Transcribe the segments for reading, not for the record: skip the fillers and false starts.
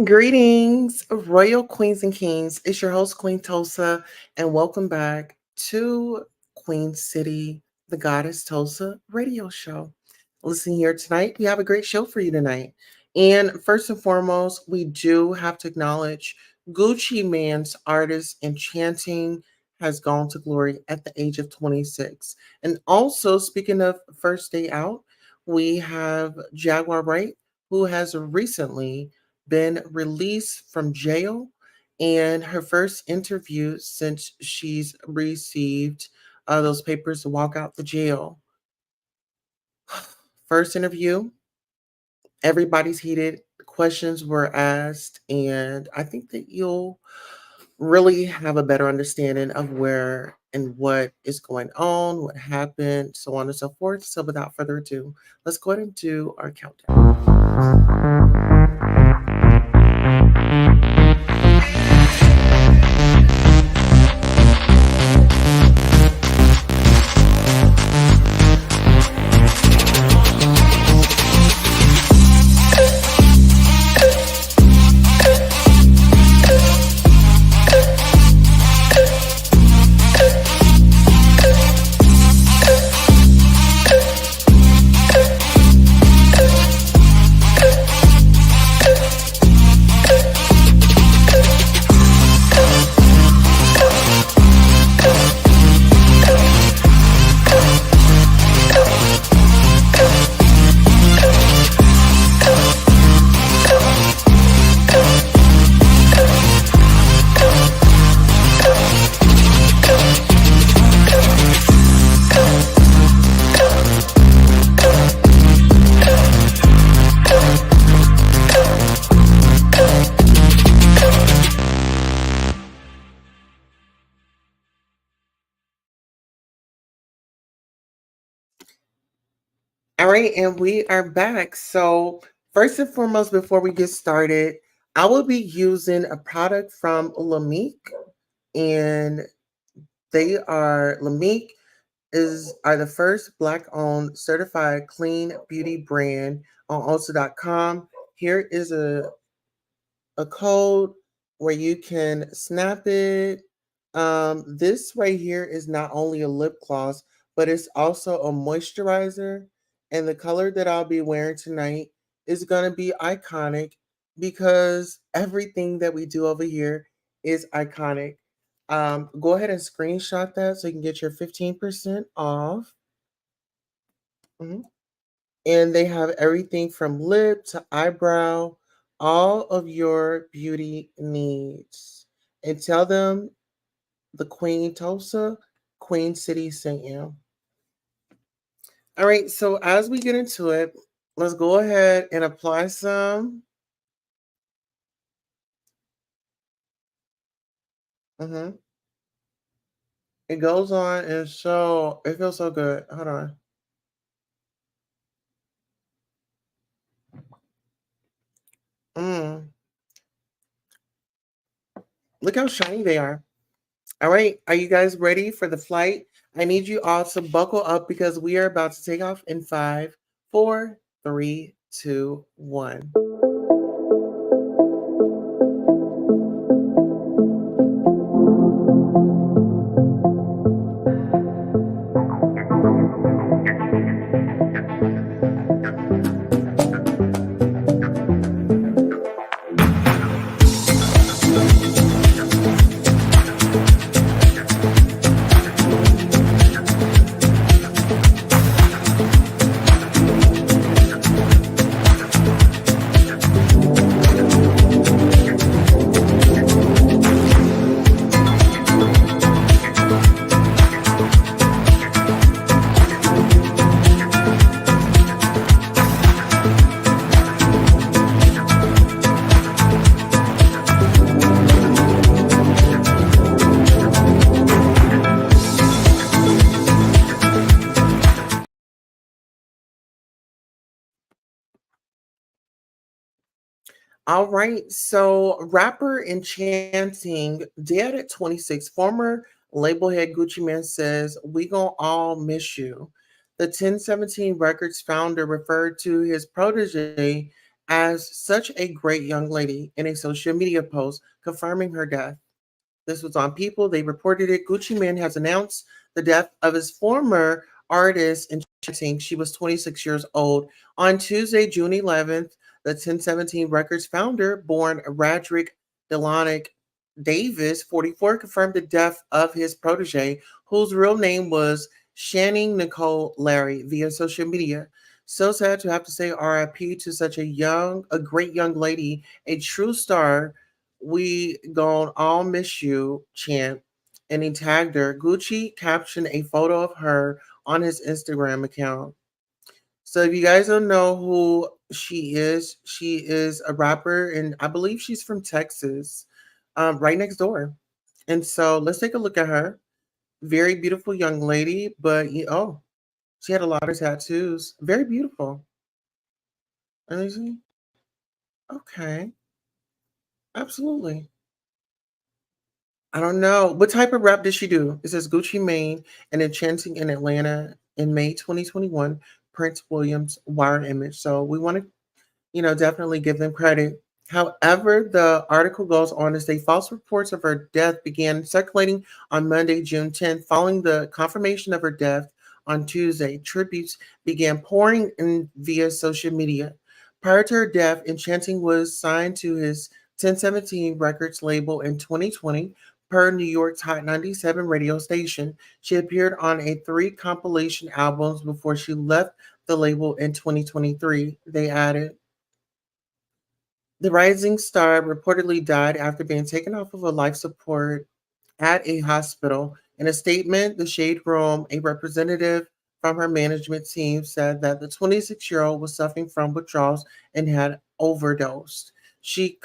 Greetings, Royal Queens and Kings. It's your host, Queen Tosa, and welcome back to Queen City, the Goddess Tosa radio show. Listen here tonight. We have a great show for you tonight. And first and foremost, we do have to acknowledge Gucci Man's artist enchanting has gone to glory at the age of 26. And also, speaking of first day out, we have Jaguar Wright, who has recently been released from jail and her first interview since she's received those papers to walk out the jail. First interview, everybody's heated, questions were asked, and I think that you'll really have a better understanding of where and what is going on, what happened, so on and so forth. So, without further ado, let's go ahead and do our countdown. All right, and we are back. So, first and foremost, before we get started, I will be using a product from Lamique, and they are Lamique is are the first black-owned certified clean beauty brand on Ulta.com. Here is a code where you can snap it. This right here is not only a lip gloss, but it's also a moisturizer. And the color that I'll be wearing tonight is going to be iconic because everything that we do over here is iconic. Go ahead and screenshot that so you can get your 15% off. Mhm. And they have everything from lip to eyebrow, all of your beauty needs. And tell them the Queen Tosa, Queen City sent you. All right, so as we get into it, let's go ahead and apply some. hmm It goes on and it feels so good. Hold on. Mm, look how shiny they are. All right, are you guys ready for the flight? I need you all to buckle up because we are about to take off in five, four, three, two, one. All right. So, rapper Enchanting, dead at 26, former label head Gucci Man says, "We gonna all miss you." The 1017 Records founder referred to his protege as such a great young lady in a social media post confirming her death. This was on People. They reported it. Gucci Mane has announced the death of his former artist in chanting. She was 26 years old. On Tuesday, June 11th, the 1017 Records founder, born Radrick Delonic Davis, 44, confirmed the death of his protege, whose real name was Shanning Nicole Larry, via social media. So sad to have to say RIP to such a great young lady, a true star. We gon' all miss you, champ. And he tagged her. Gucci captioned a photo of her on his Instagram account. So if you guys don't know who she is a rapper, and I believe she's from Texas, right next door. And so let's take a look at her. Very beautiful young lady, but oh, she had a lot of tattoos. Very beautiful. Let me see. Okay, absolutely. I don't know. What type of rap did she do? It says Gucci Mane and Enchanting in Atlanta in May 2021, Prince Williams wire image. So we want to, definitely give them credit. However, the article goes on to say false reports of her death began circulating on Monday, June 10th. Following the confirmation of her death on Tuesday, tributes began pouring in via social media. Prior to her death, Enchanting was signed to his 1017 Records label in 2020 per New York's Hot 97 radio station. She appeared on a three compilation albums before she left the label in 2023. They added. The rising star reportedly died after being taken off of a life support at a hospital. In a statement, the Shade Room, a representative from her management team, said that the 26-year-old was suffering from withdrawals and had overdosed. She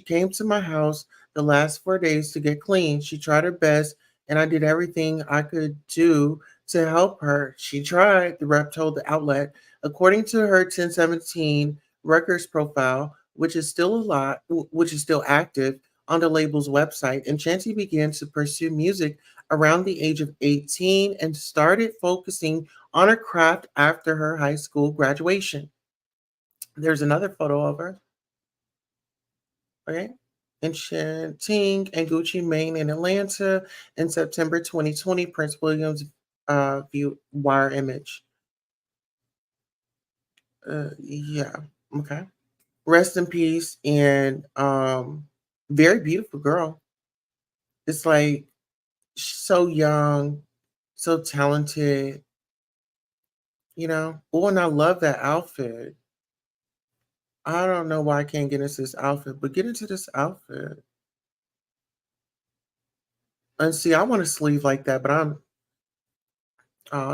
came to my house the last 4 days to get clean. She tried her best, and I did everything I could do to help her. She tried, the rep told the outlet. According to her 1017 records profile, which is still active, on the label's website, and Enchanti began to pursue music around the age of 18 and started focusing on her craft after her high school graduation. There's another photo of her, okay? Enchanting and Gucci Mane in Atlanta in September 2020, Prince Williams view wire image. Yeah, okay. Rest in peace and very beautiful girl. It's like so young, so talented, Oh, and I love that outfit. I don't know why I can't get into this outfit, but get into this outfit. And see, I want a sleeve like that, but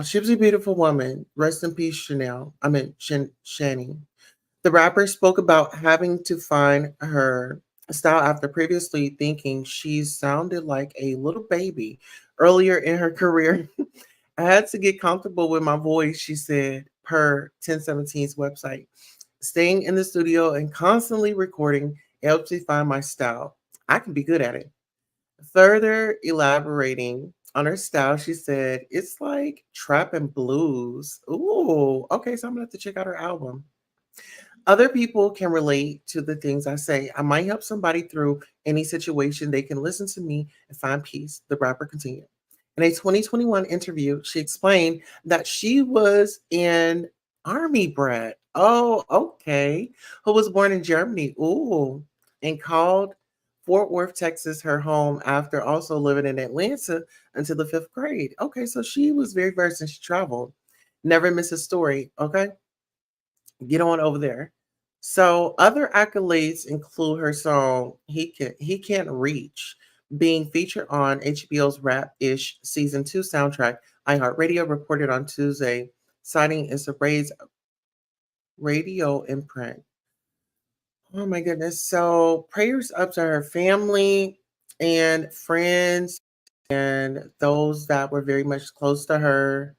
she was a beautiful woman. Rest in peace, Chanel. I mean, Shani. The rapper spoke about having to find her style after previously thinking she sounded like a little baby earlier in her career. I had to get comfortable with my voice, she said, per 1017's website. Staying in the studio and constantly recording helps me find my style. I can be good at it. Further elaborating on her style, she said, it's like trap and blues. Ooh, okay, so I'm gonna have to check out her album. Other people can relate to the things I say. I might help somebody through any situation. They can listen to me and find peace, the rapper continued. In a 2021 interview, she explained that she was an army brat. Oh, okay. Who was born in Germany. Ooh. And called Fort Worth, Texas, her home after also living in Atlanta until the fifth grade. Okay, so she was very versed and she traveled. Never miss a story. Okay, get on over there. So other accolades include her song He Can't Reach being featured on HBO's Rap-ish season 2 soundtrack. iHeartRadio reported on Tuesday, citing its raised radio imprint. Oh my goodness. So prayers up to her family and friends and those that were very much close to her.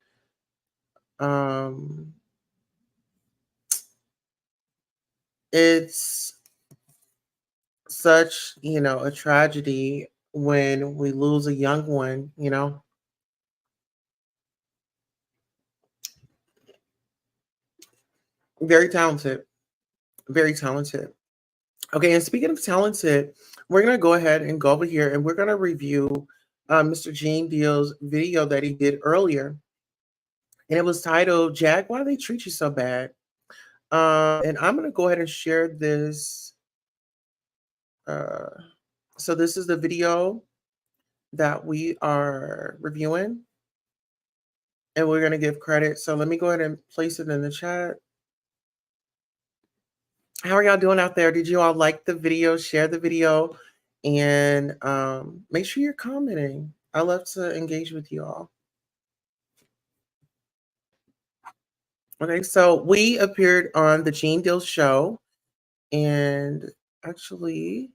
Um it's such, a tragedy when we lose a young one. Very talented, Very talented. Okay, and speaking of talented, we're gonna go ahead and go over here and we're gonna review Mr. Gene Deal's video that he did earlier, and it was titled "Jag, Why They Treat You So Bad." And I'm gonna go ahead and share this. Uh, so this is the video that we are reviewing, and we're gonna give credit. So let me go ahead and place it in the chat. How are y'all doing out there? Did you all like the video? Share the video, and make sure you're commenting. I love to engage with you all. Okay, so we appeared on the Gene Deal show, and actually,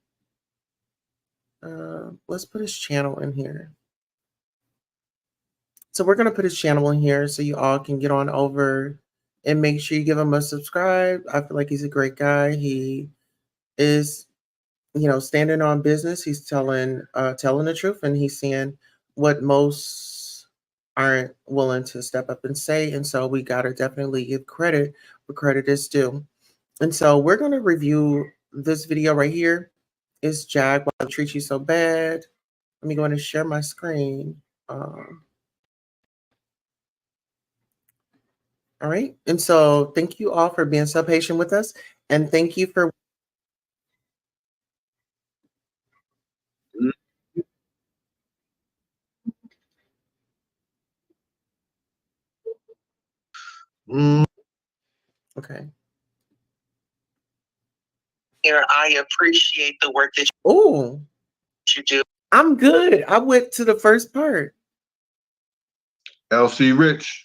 let's put his channel in here. So we're gonna put his channel in here so you all can get on over and make sure you give him a subscribe. I feel like he's a great guy. He is, standing on business. He's telling the truth, and he's saying what most aren't willing to step up and say. And so we gotta definitely give credit where credit is due. And so we're gonna review this video right here. It's Jag, Why They Treat You So Bad. Let me go ahead and share my screen. All right. And so thank you all for being so patient with us. And thank you for okay. Here, I appreciate the work that you do. I'm good. I went to the first part. LC Rich.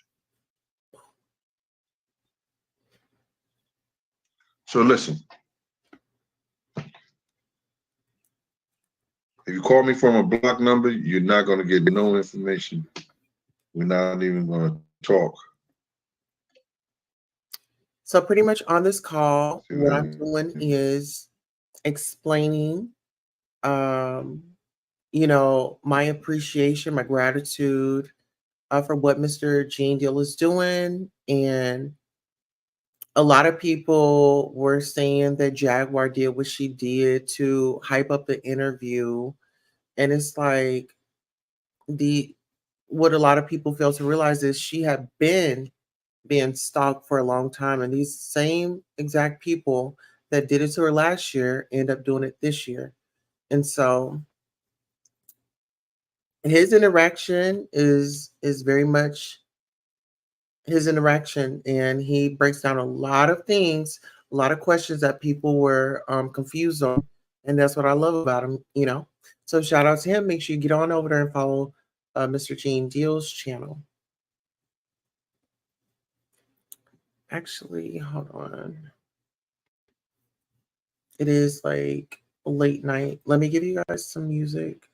So listen, if you call me from a block number, you're not going to get no information. We're not even going to talk. So pretty much on this call, what I'm doing is explaining, my appreciation, my gratitude for what Mr. Gene Deal is doing. And a lot of people were saying that Jaguar did what she did to hype up the interview. And it's like what a lot of people fail to realize is she had been being stalked for a long time. And these same exact people that did it to her last year end up doing it this year. And so his interaction is very much his interaction, and he breaks down a lot of things, a lot of questions that people were confused on, and that's what I love about him. So shout out to him. Make sure you get on over there and follow Mr. Gene Deal's channel. Actually, hold on. It is like late night. Let me give you guys some music.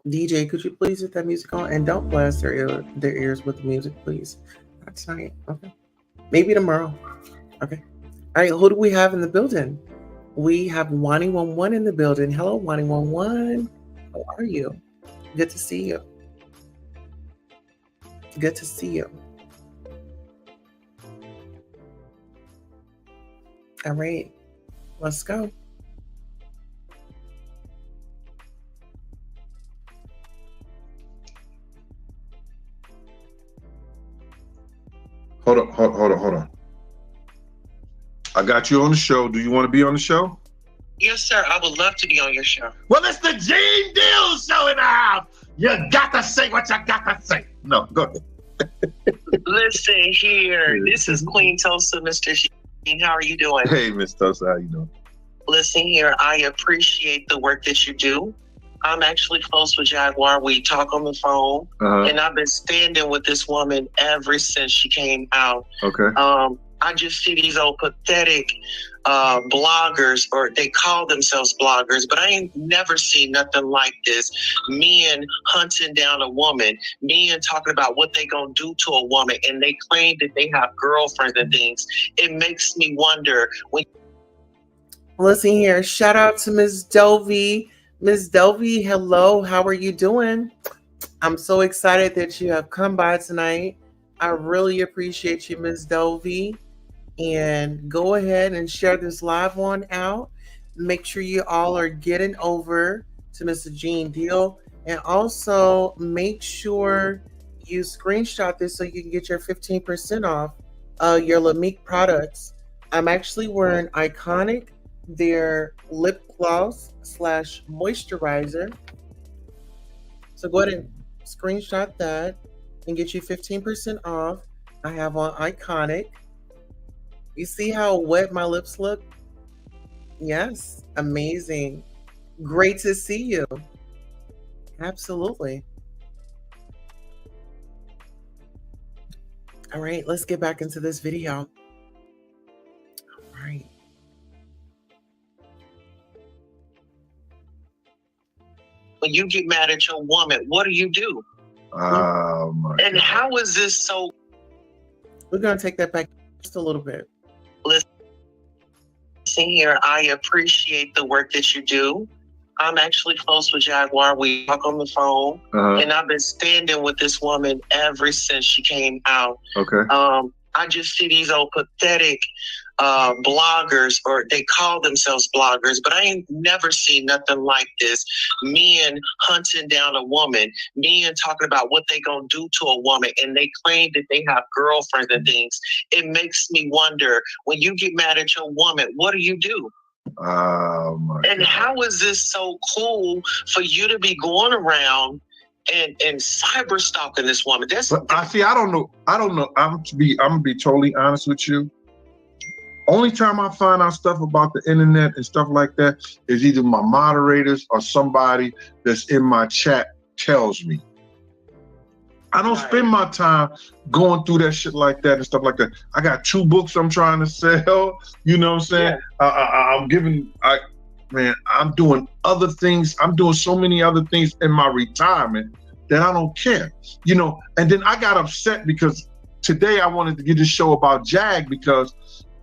DJ, could you please hit that music on? And don't blast their ears with the music, please. Not tonight. Okay. Maybe tomorrow. Okay. All right. Who do we have in the building? We have Wani11 in the building. Hello, Wani11. How are you? Good to see you. Good to see you. All right. Let's go. Hold on. I got you on the show. Do you want to be on the show? Yes, sir. I would love to be on your show. Well, it's the Gene Deal show in the house. You got to say what you got to say. No, go ahead. Listen here. This is Queen Tosa, Mr. Gene. How are you doing? Hey, Miss Tosa. How you doing? Listen here. I appreciate the work that you do. I'm actually close with Jaguar. We talk on the phone, and I've been standing with this woman ever since she came out. Okay. I just see these old pathetic bloggers, or they call themselves bloggers, but I ain't never seen nothing like this. Men hunting down a woman, men talking about what they gonna do to a woman, and they claim that they have girlfriends and things. It makes me wonder. Listen here, shout out to Ms. Dovey. Ms. Dovey, hello, how are you doing? I'm so excited that you have come by tonight. I really appreciate you, Ms. Dovey. and go ahead and share this live on out. Make sure you all are getting over to Mr. Gene Deal, and also make sure you screenshot this so you can get your 15% off your Lamique products. I'm actually wearing Iconic, their lip gloss slash moisturizer. So go ahead and screenshot that and get you 15% off. I have on Iconic. You see how wet my lips look? Yes, amazing. Great to see you. Absolutely. All right, let's get back into this video. All right. When you get mad at your woman, what do? Oh my And God. how is this so? We're going to take that back just a little bit. Listen here, I appreciate the work that you do. I'm actually close with Jaguar. We talk on the phone, and I've been standing with this woman ever since she came out. Okay. I just see these old pathetic bloggers, or they call themselves bloggers, but I ain't never seen nothing like this. Men hunting down a woman, men talking about what they gonna do to a woman, and they claim that they have girlfriends and things. It makes me wonder, when you get mad at your woman, what do? Oh my And God. how is this so cool for you to be going around and cyber stalking this woman? But I don't know. I'm gonna be totally honest with you. Only time I find out stuff about the internet and stuff like that is either my moderators or somebody that's in my chat tells me. I don't spend my time going through that shit like that and stuff like that. I got 2 books I'm trying to sell. You know what I'm saying? Yeah. I'm doing other things. I'm doing so many other things in my retirement that I don't care. You know, and then I got upset because today I wanted to get this show about Jag because,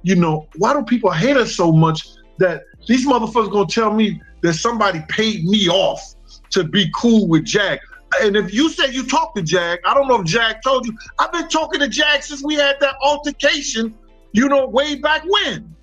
you know, why do people hate us so much that these motherfuckers gonna tell me that somebody paid me off to be cool with Jag? And if you said you talked to Jag, I don't know if Jag told you, I've been talking to Jag since we had that altercation, you know, way back when.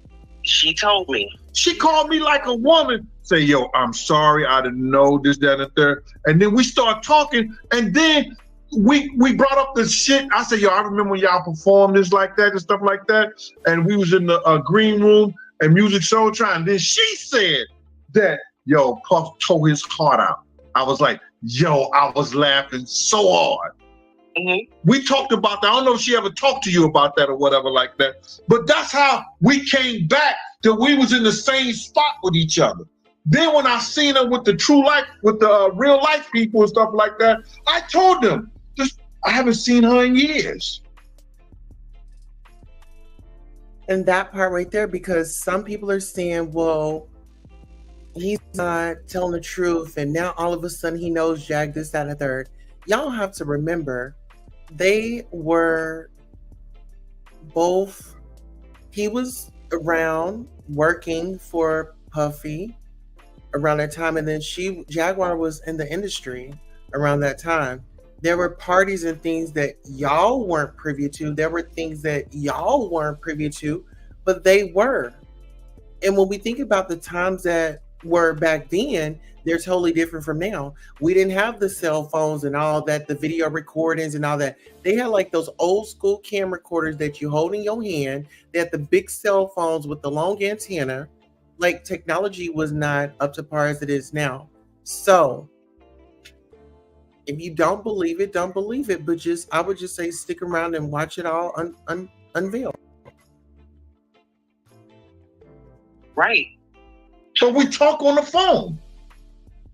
She told me. She called me like a woman, say, yo, I'm sorry, I didn't know this, that, and the third. And then we start talking, and then we brought up the shit. I said, yo, I remember when y'all performed this like that and stuff like that. And we was in the green room and Music Soul Try. And then she said that, yo, Puff tore his heart out. I was like, yo, I was laughing so hard. Mm-hmm. We talked about that. I don't know if she ever talked to you about that or whatever like that. But that's how we came back, that we was in the same spot with each other. Then when I seen her with the true life, with the real life people and stuff like that, I told them, I haven't seen her in years. And that part right there, because some people are saying, well, he's not telling the truth, and now all of a sudden he knows Jag, this, that, and the third. Y'all have to remember, they were both, he was around working for Puffy around that time, and then Jaguar was in the industry around that time. There were parties and things that y'all weren't privy to. There were things that y'all weren't privy to, but they were. And when we think about the times that were back then, they're totally different from now. We didn't have the cell phones and all that, the video recordings and all that. They had like those old school camera recorders that you hold in your hand. They had the big cell phones with the long antenna. Like, technology was not up to par as it is now. So if you don't believe it, don't believe it. But I would just say stick around and watch it all unveil. Right. So we talk on the phone.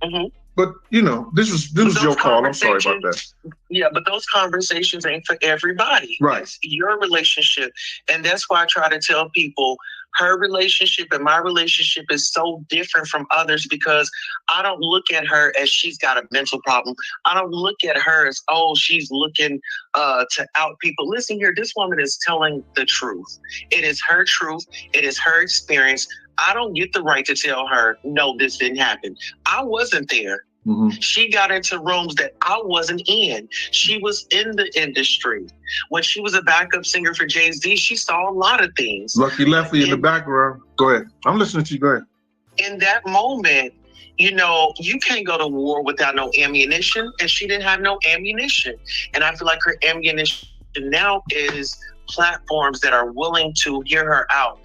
Mm-hmm. But you know, this was your call. I'm sorry about that. Yeah, but those conversations ain't for everybody. Right. It's your relationship. And that's why I try to tell people her relationship and my relationship is so different from others, because I don't look at her as she's got a mental problem. I don't look at her as, oh, she's looking to out people. Listen here, this woman is telling the truth. It is her truth. It is her experience. I don't get the right to tell her, no, this didn't happen. I wasn't there. Mm-hmm. She got into rooms that I wasn't in. She was in the industry. When she was a backup singer for Jay-Z, she saw a lot of things. Lucky Lefty in the background. Go ahead. I'm listening to you. Go ahead. In that moment, you know, you can't go to war without no ammunition, and she didn't have no ammunition. And I feel like her ammunition now is platforms that are willing to hear her out.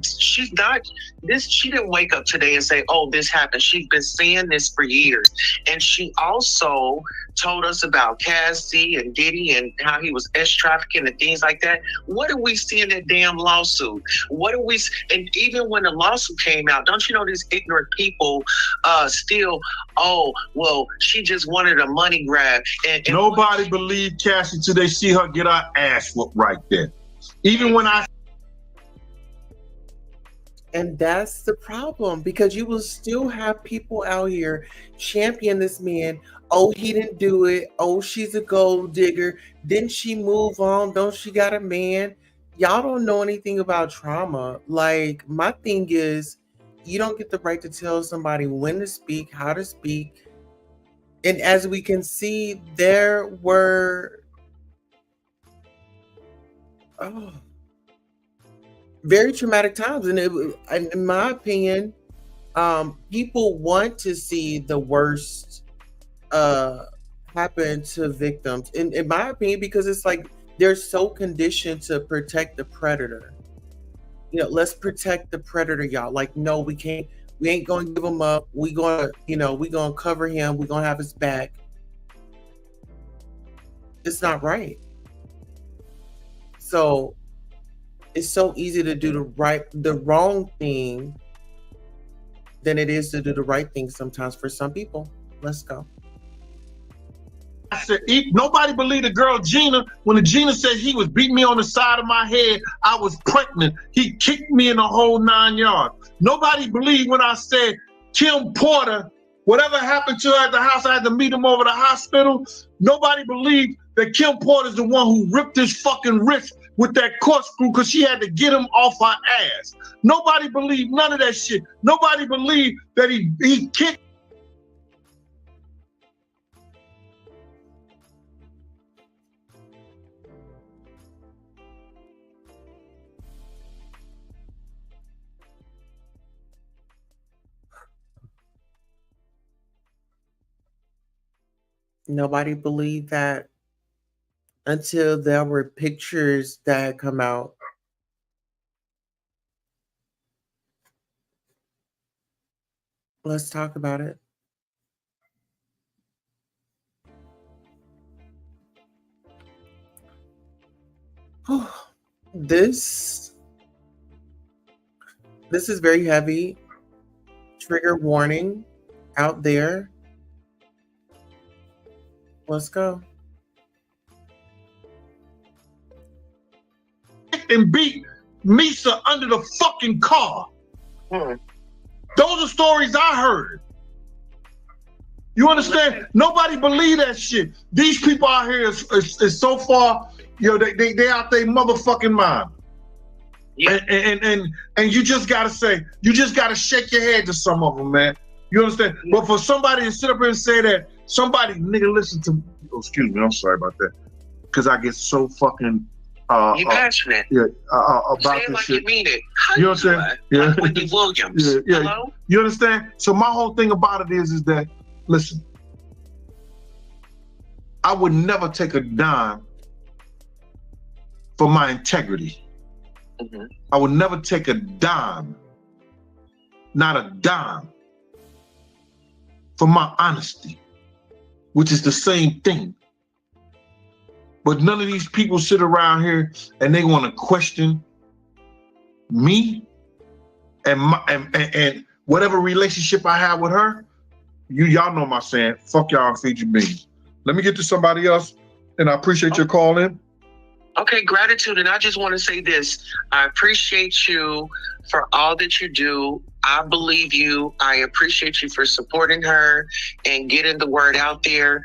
She's not this. She didn't wake up today and say, "Oh, this happened." She's been saying this for years, and she also told us about Cassie and Diddy and how he was trafficking and things like that. What do we see in that damn lawsuit? What do we? And even when the lawsuit came out, don't you know these ignorant people still? Oh, well, she just wanted a money grab. And nobody believed Cassie till they see her get her ass whooped right there. Even when I. And that's the problem, because you will still have people out here champion this man. Oh, he didn't do it. Oh, she's a gold digger. Didn't she move on? Don't she got a man? Y'all don't know anything about trauma. Like, my thing is, you don't get the right to tell somebody when to speak, how to speak. And as we can see, there were very traumatic times, and in my opinion, people want to see the worst happen to victims. In my opinion, because it's like they're so conditioned to protect the predator. You know, let's protect the predator, y'all. Like, no, we can't. We ain't gonna give him up. We gonna cover him. We gonna have his back. It's not right. So it's so easy to do the wrong thing than it is to do the right thing sometimes for some people. Let's go. I said, nobody believed the girl Gina when the Gina said he was beating me on the side of my head. I was pregnant. He kicked me in the whole 9 yards. Nobody believed when I said Kim Porter, whatever happened to her at the house, I had to meet him over the hospital. Nobody believed that Kim Porter's the one who ripped his fucking wrist with that corkscrew because she had to get him off her ass. Nobody believed none of that shit. Nobody believed that he kicked. Nobody believed that until there were pictures that had come out. Let's talk about it. This is very heavy. Trigger warning out there. Let's go. And beat Misa under the fucking car. Those are stories I heard. You understand? Nobody believe that shit. These people out here is so far, you know, they out their motherfucking mind. Yeah. And you just gotta shake your head to some of them, man. You understand? Yeah. But for somebody to sit up here and say that, somebody, nigga, listen to me. Oh, excuse me, I'm sorry about that. Because I get so fucking you passionate. Yeah, about say it this like shit. You mean it. How you understand? Yeah. Like Wendy Williams. Yeah. Hello? You understand? So my whole thing about it is that, listen, I would never take a dime for my integrity. Mm-hmm. I would never take a dime, not a dime, for my honesty, which is the same thing. But none of these people sit around here and they want to question me and whatever relationship I have with her. Y'all know my saying, fuck y'all and feed your beans. Let me get to somebody else, and I appreciate your call in. Okay, gratitude. And I just want to say this. I appreciate you for all that you do I believe you. I appreciate you for supporting her and getting the word out there.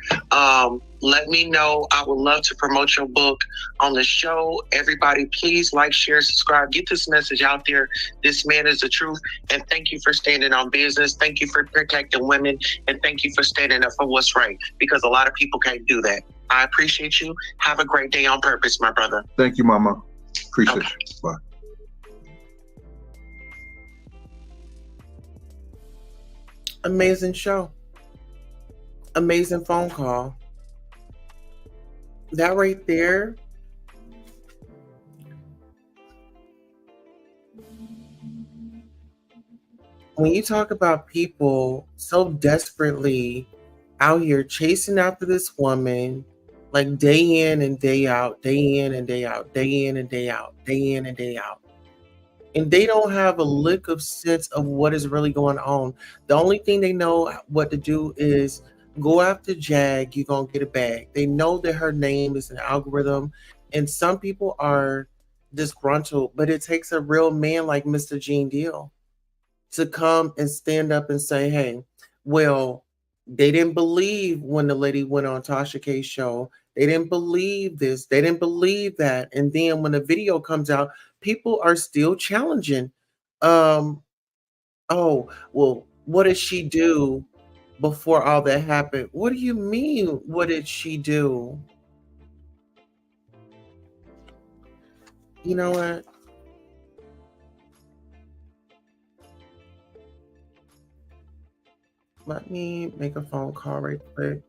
Let me know. I would love to promote your book on the show. Everybody, please like, share, subscribe. Get this message out there. This man is the truth. And thank you for standing on business. Thank you for protecting women. And thank you for standing up for what's right, because a lot of people can't do that. I appreciate you. Have a great day on purpose, my brother. Thank you, Mama. Appreciate you. Bye. Amazing show. Amazing phone call. That right there. When you talk about people so desperately out here chasing after this woman, like day in and day out, day in and day out, day in and day out, day in and day out. And they don't have a lick of sense of what is really going on. The only thing they know what to do is go after Jag, you're going to get a bag. They know that her name is an algorithm, and some people are disgruntled, but it takes a real man like Mr. Gene Deal to come and stand up and say, hey, well, they didn't believe when the lady went on Tasha K's show. They didn't believe this. They didn't believe that. And then when the video comes out, people are still challenging. Um, oh, well, what did she do before all that happened? What do you mean? What did she do? You know what? Let me make a phone call right quick.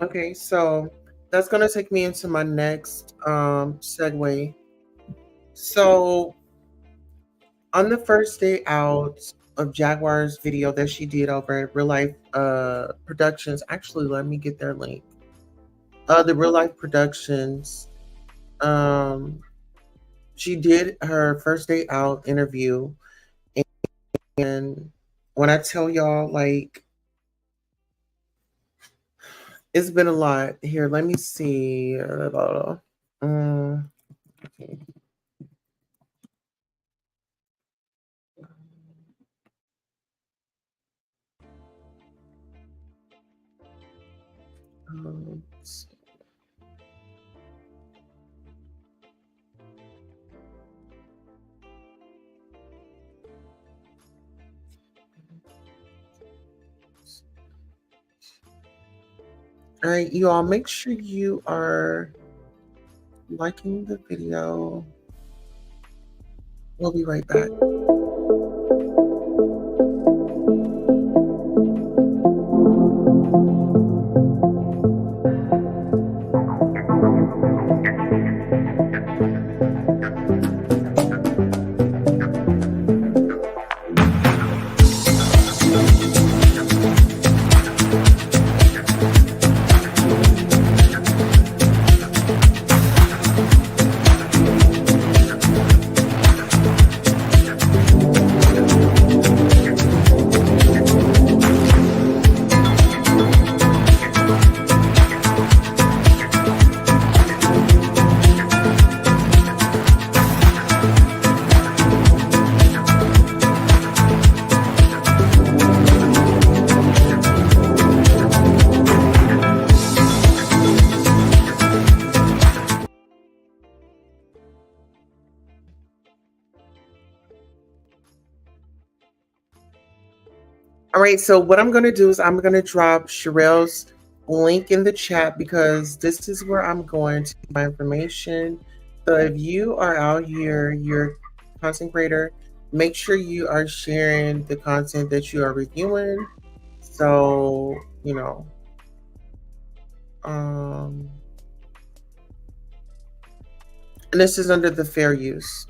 Okay, so that's gonna take me into my next segue. So on the first day out of Jaguar's video that she did over at Real Life Productions, actually let me get their link. The Real Life Productions, um, she did her first day out interview, and when I tell y'all, like, it's been a lot. Here, let me see. Okay. Let's see. All right, you all make sure you are liking the video. We'll be right back. All right, so what I'm going to do is I'm going to drop Sherelle's link in the chat because this is where I'm going to get my information. So if you are out here, you're a content creator, make sure you are sharing the content that you are reviewing. So, and this is under the fair use.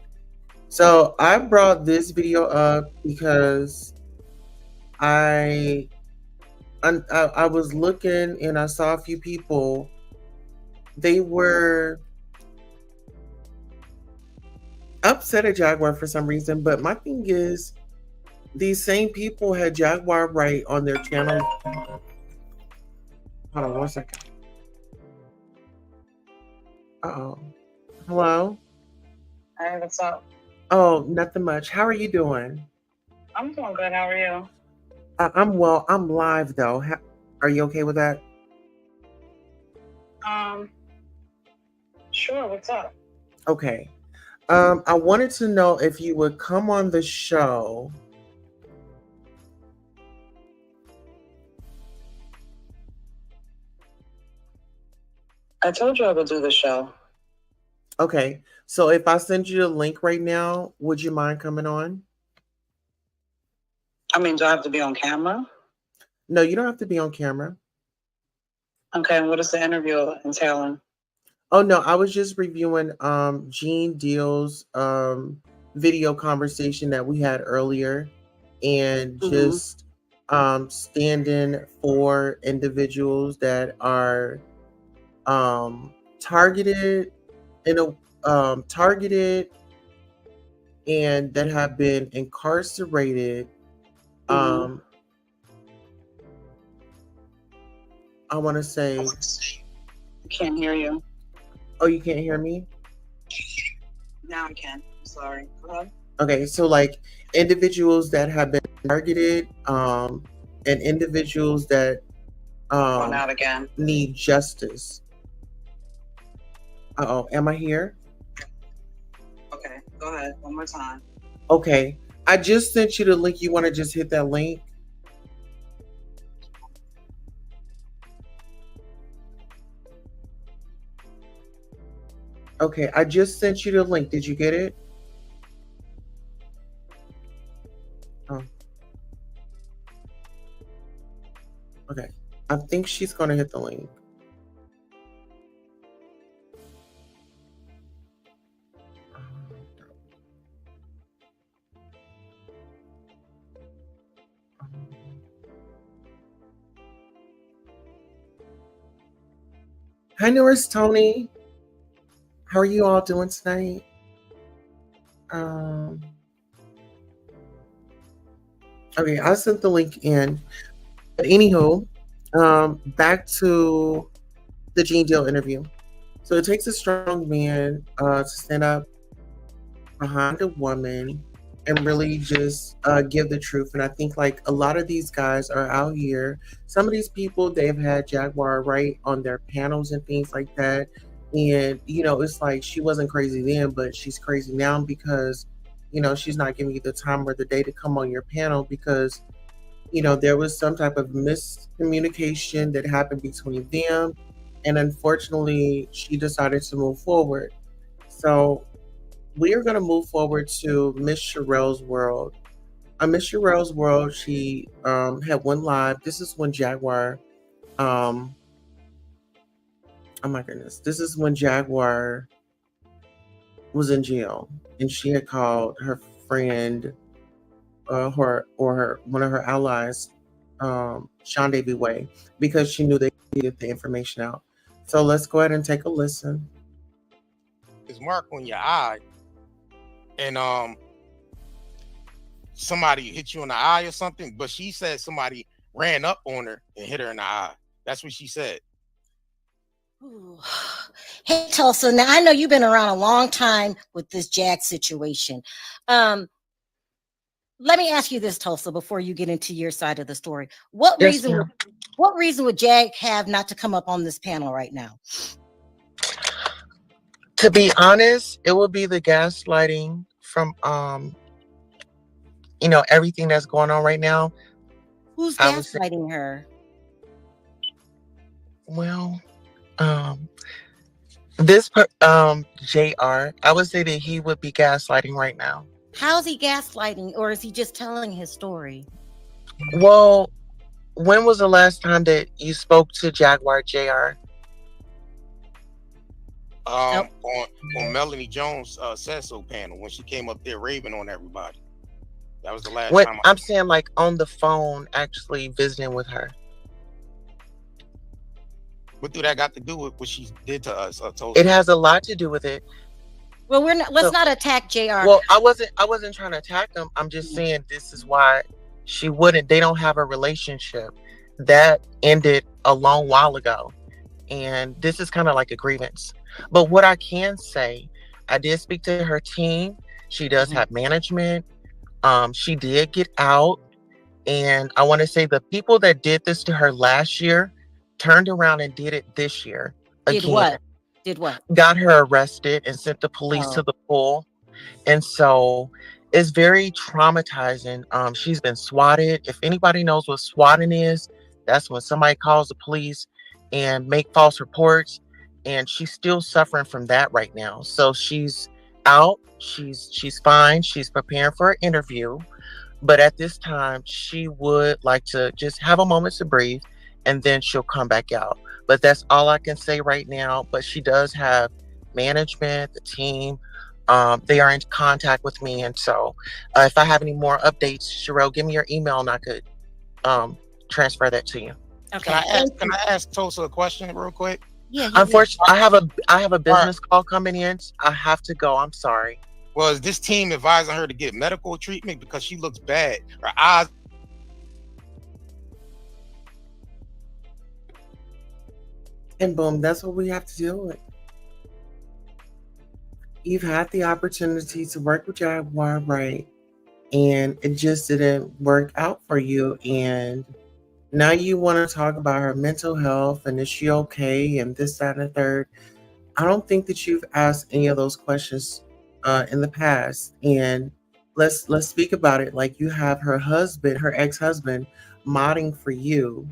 So I brought this video up because I was looking and I saw a few people. They were upset at Jaguar for some reason, but my thing is, these same people had Jaguar Wright on their channel. Hold on 1 second. Uh-oh. Hello? Hey, what's up? Oh, nothing much. How are you doing? I'm doing good. How are you? I'm well. I'm live though. Are you okay with that? Sure. What's up? Okay. I wanted to know if you would come on the show. I told you I would do the show. Okay. So if I send you the link right now, would you mind coming on? I mean, do I have to be on camera? No, you don't have to be on camera. Okay. And what is the interview entailing? Oh no, I was just reviewing Gene Deal's video conversation that we had earlier, and just standing for individuals that are targeted and that have been incarcerated. I want to say, I can't hear you. Oh, you can't hear me? Now I can. I'm sorry. Hello? Okay, so like individuals that have been targeted, and individuals that Going out again. need justice. Uh-oh, am I here? Okay, go ahead. One more time. Okay, I just sent you the link. You want to just hit that link? Okay, I just sent you the link. Did you get it? Oh. Okay, I think she's going to hit the link. Hi, Norris, Tony. How are you all doing tonight? Okay, I sent the link in. But anywho, back to the Gene Deal interview. So it takes a strong man to stand up behind a woman and really just give the truth. And I think like a lot of these guys are out here. Some of these people, they've had Jaguar Wright on their panels and things like that. And, it's like she wasn't crazy then, but she's crazy now because, she's not giving you the time or the day to come on your panel because there was some type of miscommunication that happened between them. And unfortunately, she decided to move forward. So we are going to move forward to Miss Sherelle's world. Miss Sherelle's world, she had one live. This is when Jaguar, um, oh my goodness, this is when Jaguar was in jail, and she had called her friend, her one of her allies, Sean Davy Way, because she knew they needed the information out. So let's go ahead and take a listen. This mark on your eye, and somebody hit you in the eye or something, but she said somebody ran up on her and hit her in the eye. That's what she said. Ooh. Hey, Tulsa, now I know you've been around a long time with this Jag situation. Let me ask you this, Tulsa, before you get into your side of the story. What Yes, reason would Jag have not to come up on this panel right now? To be honest, it would be the gaslighting from everything that's going on right now. Who's gaslighting her? Well, JR, I would say that he would be gaslighting right now. How's he gaslighting, or is he just telling his story? Well, when was the last time that you spoke to Jaguar, JR? On Melanie Jones' Said So panel, when she came up there raving on everybody. That was the last time. I'm saying, like, on the phone, actually visiting with her. What do that got to do with what she did to us? It has a lot to do with it. Well, let's not attack JR. Well, I wasn't trying to attack him. I'm just saying this is why she wouldn't. They don't have a relationship. That ended a long while ago. And this is kind of like a grievance. But what I can say, I did speak to her team. She does have management. She did get out. And I want to say the people that did this to her last year turned around and did it this year. Did what? Got her arrested and sent the police to the pool. And so it's very traumatizing. She's been swatted. If anybody knows what swatting is, that's when somebody calls the police and make false reports. And she's still suffering from that right now. So she's out. She's fine. She's preparing for an interview. But at this time, she would like to just have a moment to breathe, and then she'll come back out. But that's all I can say right now. But she does have management, the team. They are in contact with me. And so if I have any more updates, Sherelle, give me your email and I could transfer that to you. Okay. Can I ask Tulsa a question real quick? Yeah. Unfortunately, I have a business call coming in. I have to go. I'm sorry. Well, is this team advising her to get medical treatment because she looks bad? Her eyes. And boom, that's what we have to deal with. You've had the opportunity to work with Jaguar, right? And it just didn't work out for you. And now you want to talk about her mental health and is she okay and this, that, and the third. I don't think that you've asked any of those questions in the past. And let's speak about it. Like, you have her husband, her ex-husband, modding for you.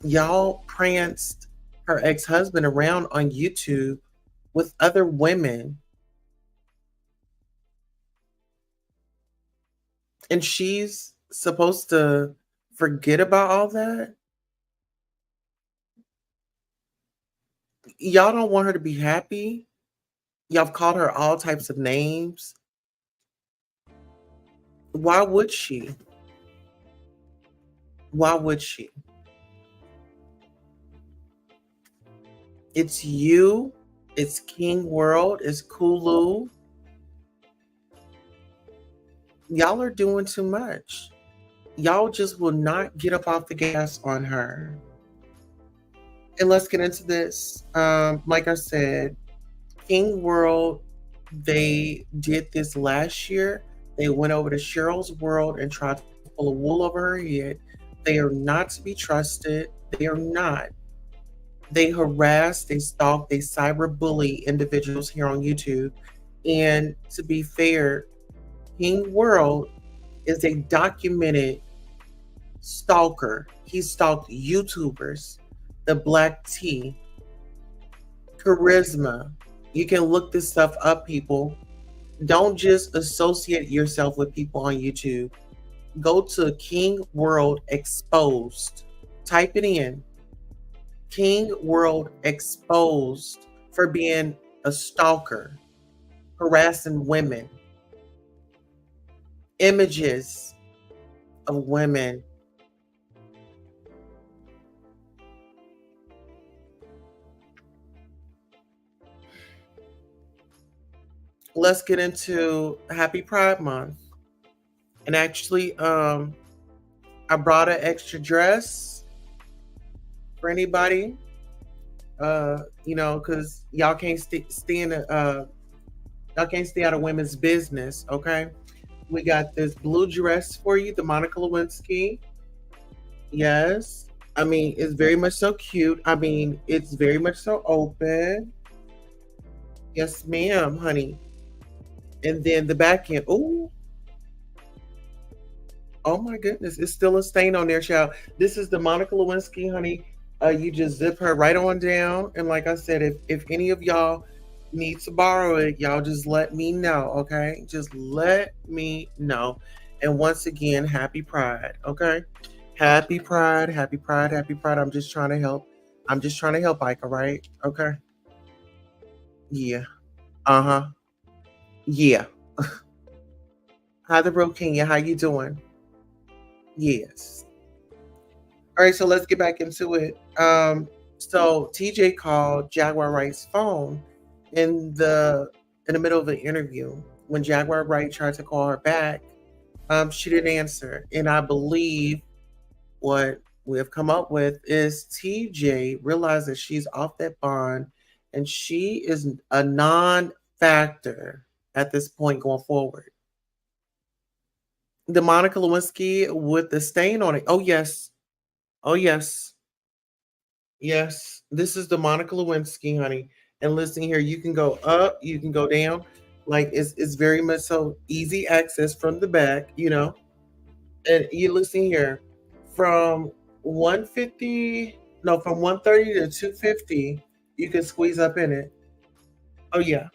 Y'all pranced her ex-husband around on YouTube with other women. And she's supposed to forget about all that? Y'all don't want her to be happy? Y'all have called her all types of names. Why would she? Why would she? It's you. It's King World. It's Kulu. Y'all are doing too much. Y'all just will not get up off the gas on her. And let's get into this. Like I said, King World, they did this last year. They went over to Cheryl's world and tried to pull a wool over her head. They are not to be trusted. They are not. They harass, they stalk, they cyberbully individuals here on YouTube. And to be fair, King World is a documented stalker. He stalked YouTubers, the Black Tea, Charisma. You can look this stuff up, people. Don't just associate yourself with people on YouTube. Go to King World Exposed. Type it in. King World Exposed for being a stalker, harassing women. Images of women. Let's get into Happy Pride Month. And actually, I brought an extra dress for anybody. Because y'all can't stay in y'all can't stay out of women's business, okay? We got this blue dress for you, the Monica Lewinsky. Yes. I mean, it's very much so cute. I mean, it's very much so open. Yes, ma'am, honey. And then the back end. Oh my goodness, it's still a stain on there, child. This is the Monica Lewinsky, honey. You just zip her right on down. And like I said, if any of y'all need to borrow it, y'all just let me know, okay? Just let me know. And once again, happy Pride, okay? Happy Pride, happy Pride, happy Pride. I'm just trying to help. I'm just trying to help Ika, right? Okay. Yeah. Uh-huh. Yeah. Hi, the real Kenya. How you doing? Yes. All right, so let's get back into it. So TJ called Jaguar Wright's phone in the middle of an interview. When Jaguar Wright tried to call her back, she didn't answer. And I believe what we have come up with is TJ realized that she's off that bond and she is a non-factor at this point going forward. The Monica Lewinsky with the stain on it. Oh yes. Oh yes. Yes. This is the Monica Lewinsky, honey. And listen here, you can go up, you can go down. Like it's very much so easy access from the back, you know. And you listen here, from 150, no, from 130 to 250, you can squeeze up in it. Oh yeah.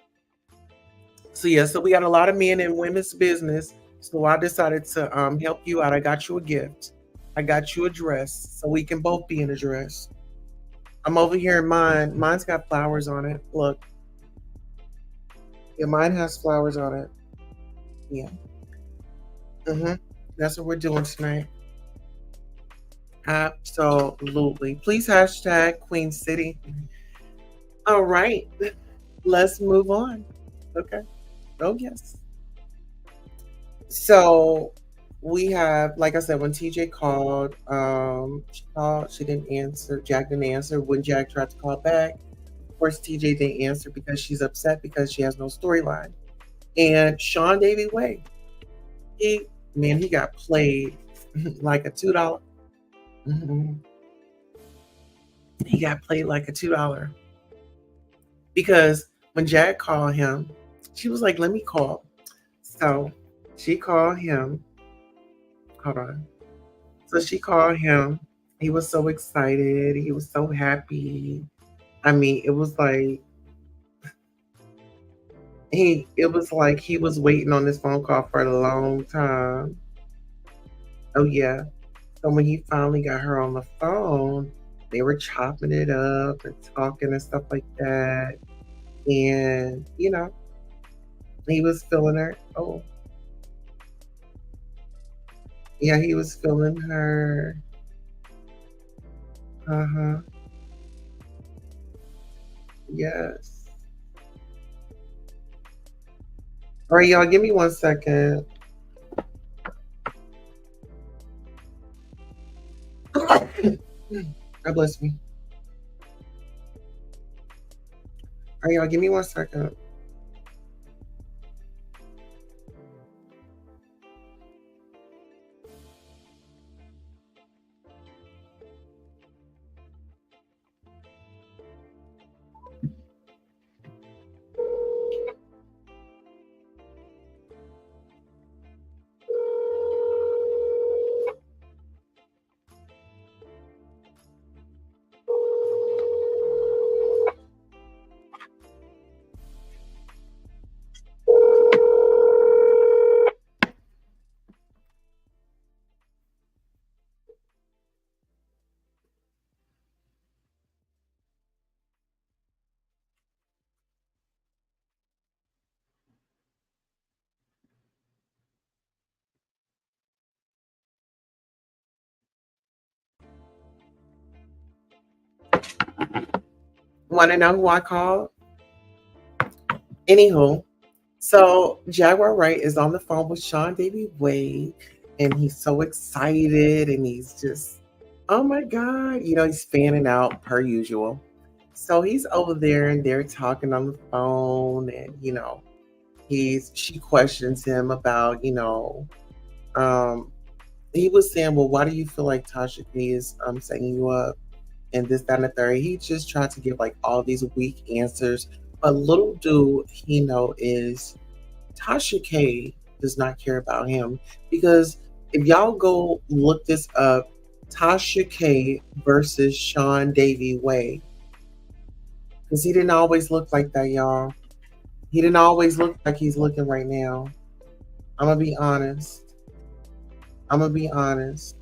So yeah, so we got a lot of men in women's business. So I decided to help you out. I got you a gift. I got you a dress so we can both be in a dress. I'm over here in mine. Mine's got flowers on it. Look. Yeah, mine has flowers on it. Yeah. Mm-hmm. That's what we're doing tonight. Absolutely. Please hashtag Queen City. All right. Let's move on. Okay. Oh yes. So we have, like I said, when TJ called, she didn't answer. Jack didn't answer. When Jack tried to call back, of course TJ didn't answer because she's upset because she has no storyline. And Sean Davy Way, he man, he got played like a $2. Mhm. He got played like a $2 because when Jack called him, she was like, "Let me call." So she called him. Hold on. So she called him. He was so excited. He was so happy. I mean, it was like he was waiting on this phone call for a long time. Oh yeah. So when he finally got her on the phone, they were chopping it up and talking and stuff like that. And, he was feeling her. Oh, yeah, he was feeling her. Uh-huh. Yes. All right, y'all, give me 1 second. God bless me. All right, y'all, give me 1 second. Want to know who I called? Anywho, so Jaguar Wright is on the phone with Sean Davy Wade, and he's so excited, and he's just, oh my God, he's fanning out per usual. So he's over there, and they're talking on the phone, and she questions him about, um, he was saying, well, why do you feel like Tasha K is setting you up? And this, that, and the third. He just tried to give like all these weak answers. But little do he know is Tasha K does not care about him. Because if y'all go look this up, Tasha K versus Sean Davy Way. Because he didn't always look like that, y'all. He didn't always look like he's looking right now. I'm going to be honest. I'm going to be honest.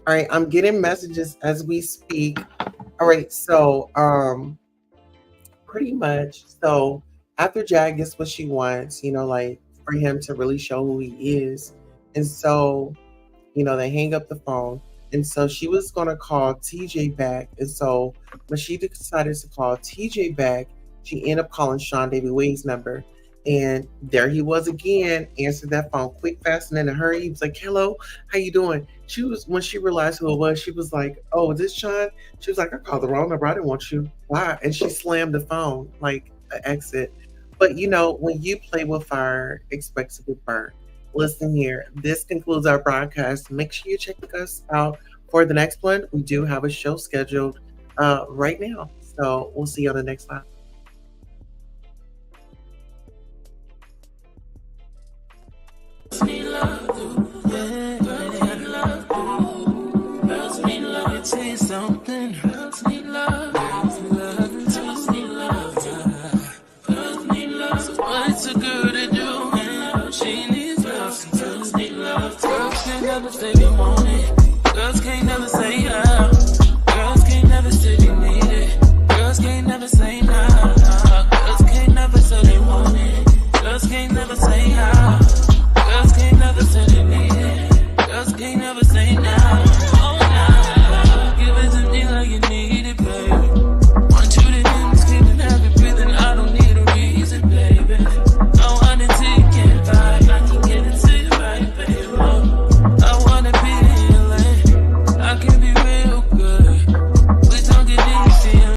All right, I'm getting messages as we speak. All right, so pretty much. So after Jag gets what she wants, like for him to really show who he is. And so, they hang up the phone. And so she was going to call TJ back. And so when she decided to call TJ back, she ended up calling Sean Davy Wade's number. And there he was again, answered that phone quick, fast, and in a hurry. He was like, hello, how you doing? When she realized who it was, she was like, oh, is this Sean? She was like, I called the wrong number. I didn't want you. Why? And she slammed the phone like an exit. But when you play with fire, expect to get burned. Listen here, this concludes our broadcast. Make sure you check us out for the next one. We do have a show scheduled right now. So we'll see you on the next live.